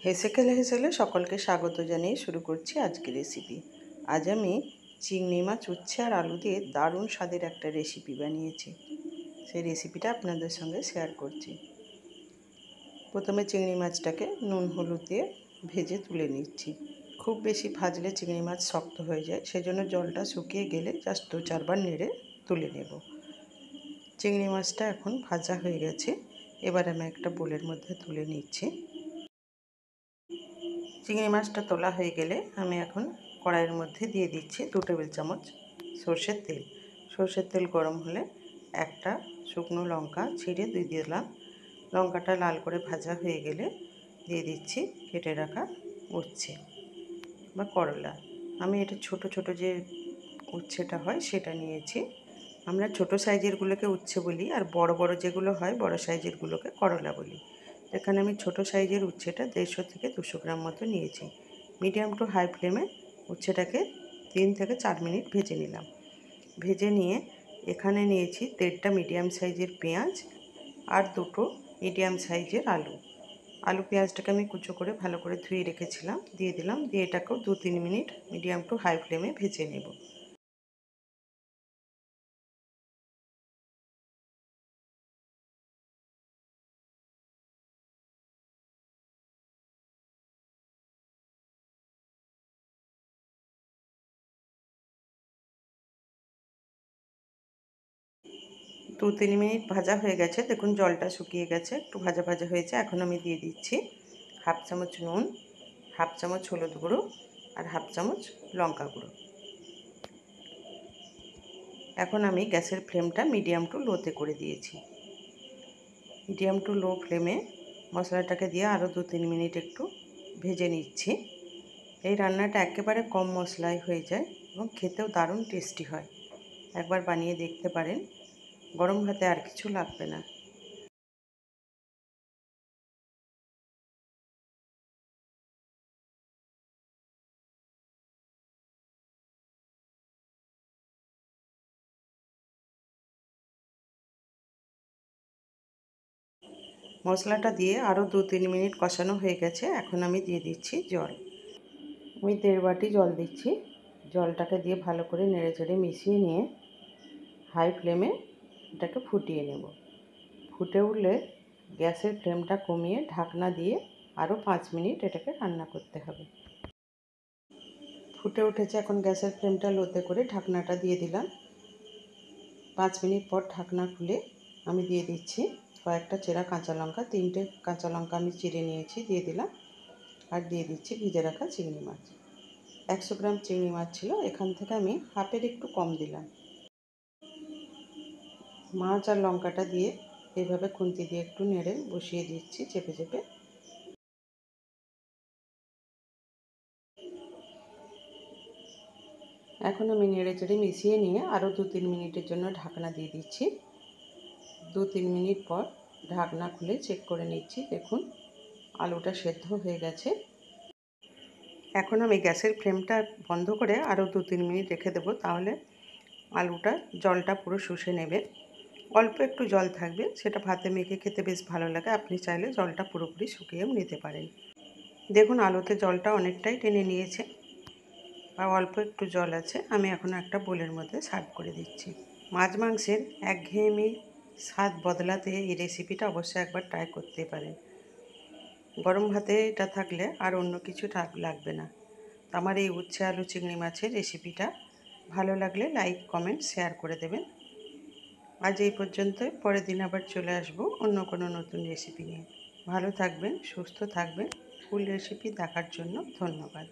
হেসেকেলে হেসেলে সকলকে স্বাগত জানিয়ে শুরু করছি আজকের রেসিপি। আজ আমি চিংড়ি মাছ, উচ্ছে আর আলু দিয়ে দারুণ স্বাদের একটা রেসিপি বানিয়েছি। সেই রেসিপিটা আপনাদের সঙ্গে শেয়ার করছি। প্রথমে চিংড়ি মাছটাকে নুন হলুদ দিয়ে ভেজে তুলে নিচ্ছি। খুব বেশি ভাজলে চিংড়ি মাছ শক্ত হয়ে যায়, সেজন্য জলটা শুকিয়ে গেলে জাস্ট 2-4 বার নেড়ে তুলে নেব। চিংড়ি মাছটা এখন ভাজা হয়ে গেছে, এবার আমি একটা বোলের মধ্যে তুলে নিচ্ছি। চিংড়ি মাছটা তোলা হয়ে গেলে আমি এখন কড়াইয়ের মধ্যে দিয়ে দিচ্ছি 2 টেবিল চামচ সর্ষের তেল। সর্ষের তেল গরম হলে একটা শুকনো লঙ্কা ছিঁড়ে দিয়ে দিলাম। লঙ্কাটা লাল করে ভাজা হয়ে গেলে দিয়ে দিচ্ছি কেটে রাখা উচ্ছে বা করলা। আমি এটা ছোট ছোট যে উচ্ছেটা হয় সেটা নিয়েছি। আমরা ছোট সাইজেরগুলোকে উচ্ছে বলি, আর বড় বড় যেগুলো হয় বড় সাইজেরগুলোকে করলা বলি। এখানে আমি ছোট সাইজের উচ্ছেটা 150 থেকে 200 গ্রাম মতো নিয়েছি। মিডিয়াম টু হাই ফ্লেমে উচ্ছেটাকে 3 থেকে 4 মিনিট ভেজে নিলাম। ভেজে নিয়ে এখানে নিয়েছি 1.5টা মিডিয়াম সাইজের পেঁয়াজ আর 2টো মিডিয়াম সাইজের আলু। আলু পেঁয়াজটাকে আমি কুচো করে ভালো করে ধুয়ে রেখেছিলাম, দিয়ে দিলাম। দিয়ে এটাকেও 2-3 মিনিট মিডিয়াম টু হাই ফ্লেমে ভেজে নেব। 2-3 মিনিট ভাজা হয়ে গেছে, দেখুন জলটা শুকিয়ে গেছে, একটু ভাজা ভাজা হয়েছে। এখন আমি দিয়ে দিচ্ছি 1/2 চামচ নুন, 1/2 চামচ হলুদ গুঁড়ো আর 1/2 চামচ লঙ্কা গুঁড়ো। এখন আমি গ্যাসের ফ্লেমটা মিডিয়াম টু লোতে করে দিয়েছি। মিডিয়াম টু লো ফ্লেমে মশলাটাকে দিয়ে আরও 2-3 মিনিট একটু ভেজে নিচ্ছি। এই রান্নাটা একেবারে কম মশলায় হয়ে যায় এবং খেতেও দারুণ টেস্টি হয়। একবার বানিয়ে দেখতে পারেন, গরম ভাতে আর কিছু লাগবে না। মশলাটা দিয়ে আরও 2-3 মিনিট কষানো হয়ে গেছে। এখন আমি দিয়ে দিচ্ছি জল। আমি 1.5 বাটি জল দিচ্ছি। জলটাকে দিয়ে ভালো করে নেড়ে চেড়ে মিশিয়ে নিয়ে হাই ফ্লেমে এটাকে ফুটিয়ে নেব। ফুটে উঠলে গ্যাসের ফ্লেমটা কমিয়ে ঢাকনা দিয়ে আরও 5 মিনিট এটাকে রান্না করতে হবে। ফুটে উঠেছে, এখন গ্যাসের ফ্লেমটা লোতে করে ঢাকনাটা দিয়ে দিলাম। 5 মিনিট পর ঢাকনা খুলে আমি দিয়ে দিচ্ছি কয়েকটা চেরা কাঁচা লঙ্কা। 3টে কাঁচা লঙ্কা আমি চিড়ে নিয়েছি, দিয়ে দিলাম। আর দিয়ে দিচ্ছি ভিজে রাখা চিংড়ি মাছ। 100 গ্রাম চিংড়ি মাছ ছিল, এখান থেকে আমি হাফের একটু কম দিলাম। মাছ আর লঙ্কাটা দিয়ে এইভাবে খুন্তি দিয়ে একটু নেড়ে বসিয়ে দিচ্ছি চেপে চেপে। এখন আমি নেড়ে চেড়ে মিশিয়ে নিয়ে আরও 2-3 মিনিটের জন্য ঢাকনা দিয়ে দিচ্ছি। 2-3 মিনিট পর ঢাকনা খুলে চেক করে নিচ্ছি, দেখুন আলুটা সেদ্ধ হয়ে গেছে। এখন আমি গ্যাসের ফ্লেমটা বন্ধ করে আরও 2-3 মিনিট রেখে দেবো, তাহলে আলুটা জলটা পুরো শুষে নেবে। অল্প একটু জল থাকবে, সেটা ভাতে মেখে খেতে বেশ ভালো লাগে। আপনি চাইলে জলটা পুরোপুরি শুকিয়েও নিতে পারেন। দেখুন আলুতে জলটা অনেকটাই টেনে নিয়েছে, আর অল্প একটু জল আছে। আমি এখন একটা বোলের মধ্যে সার্ভ করে দিচ্ছি। মাছ মাংসের একঘেয়েমি স্বাদ বদলাতে এই রেসিপিটা অবশ্যই একবার ট্রাই করতে পারেন। গরম ভাতে এটা থাকলে আর অন্য কিছু লাগবে না। আমার এই উচ্ছে আলু চিংড়ি মাছের রেসিপিটা ভালো লাগলে লাইক, কমেন্ট, শেয়ার করে দেবেন। আজ এই পর্যন্তই। পরের দিন আবার চলে আসবো অন্য কোনো নতুন রেসিপি নিয়ে। ভালো থাকবেন, সুস্থ থাকবেন। ফুল রেসিপি দেখার জন্য ধন্যবাদ।